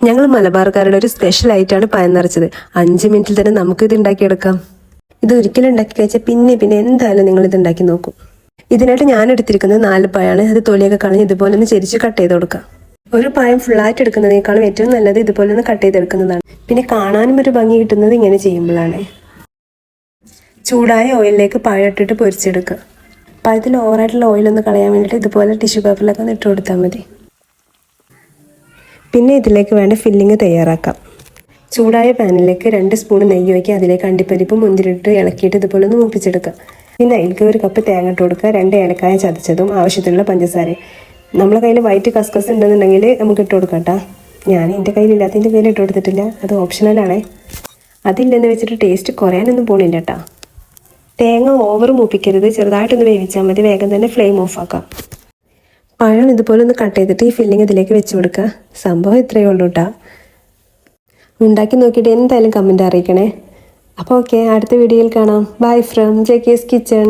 ഞങ്ങൾ മലബാർക്കാരുടെ ഒരു സ്പെഷ്യൽ ആയിട്ടാണ് പഴം നിറച്ചത്. 5 മിനിറ്റിൽ തന്നെ നമുക്ക് ഇത് ഉണ്ടാക്കിയെടുക്കാം. ഇത് ഒരിക്കലും ഉണ്ടാക്കി കഴിച്ചാൽ പിന്നെ എന്തായാലും നിങ്ങൾ ഇത് ഉണ്ടാക്കി നോക്കും. ഇതിനായിട്ട് ഞാൻ എടുത്തിരിക്കുന്നത് 4 പഴമാണ്. അത് തൊലിയൊക്കെ കളഞ്ഞ് ഇതുപോലെ ഒന്ന് ചെരിച്ച് കട്ട് ചെയ്ത് കൊടുക്കാം. ഒരു പഴം ഫുള്ളായിട്ട് എടുക്കുന്നതിനേക്കാളും ഏറ്റവും നല്ലത് ഇതുപോലെ ഒന്ന് കട്ട് ചെയ്തെടുക്കുന്നതാണ്. പിന്നെ കാണാനും ഒരു ഭംഗി കിട്ടുന്നത് ഇങ്ങനെ ചെയ്യുമ്പോഴാണ്. ചൂടായ ഓയിലിലേക്ക് പഴം ഇട്ടിട്ട് പൊരിച്ചെടുക്കുക. പഴത്തിൽ ഓവറായിട്ടുള്ള ഓയിലൊന്ന് കളയാൻ വേണ്ടിയിട്ട് ഇതുപോലെ ടിഷ്യൂ പേപ്പറിലൊക്കെ ഒന്ന് ഇട്ട് കൊടുത്താൽ മതി. പിന്നെ ഇതിലേക്ക് വേണ്ട ഫില്ലിങ് തയ്യാറാക്കാം. ചൂടായ പാനിലേക്ക് 2 സ്പൂൺ നെയ്യ് വയ്ക്കുക. അതിലേക്ക് അണ്ടിപ്പരിപ്പ് മുന്തിരിട്ട് ഇളക്കിയിട്ട് ഇതുപോലെ ഒന്ന് മൂപ്പിച്ചെടുക്കുക. പിന്നെ അതിലേക്ക് 1 കപ്പ് തേങ്ങ ഇട്ട് കൊടുക്കുക. 2 ഏലക്കായ ചതച്ചതും ആവശ്യത്തിനുള്ള പഞ്ചസാര. നമ്മളെ കയ്യിൽ വൈറ്റ് കസ്കസ് ഉണ്ടെന്നുണ്ടെങ്കിൽ നമുക്ക് ഇട്ട് കൊടുക്കാം കേട്ടോ. ഞാൻ എൻ്റെ കയ്യിലില്ലാത്തതിൻ്റെ പേര് ഇട്ട് കൊടുത്തിട്ടില്ല, അത് ഓപ്ഷണലാണേ. അതില്ലെന്ന് വെച്ചിട്ട് ടേസ്റ്റ് കുറയാനൊന്നും പോണില്ല കേട്ടോ. തേങ്ങ ഓവർ മൂപ്പിക്കരുത്, ചെറുതായിട്ടൊന്ന് വേവിച്ചാൽ മതി. വേഗം തന്നെ ഫ്ലെയിം ഓഫ് ആക്കാം. പഴം ഇതുപോലെ ഒന്ന് കട്ട് ചെയ്തിട്ട് ഈ ഫില്ലിങ് ഇതിലേക്ക് വെച്ച് കൊടുക്കുക. സംഭവം ഇത്രയേ ഉള്ളൂ കേട്ടോ. ഉണ്ടാക്കി നോക്കിയിട്ട് എന്തായാലും കമൻറ്റ് അറിയിക്കണേ. അപ്പോൾ ഓക്കെ, അടുത്ത വീഡിയോയിൽ കാണാം. Bye from JK's kitchen.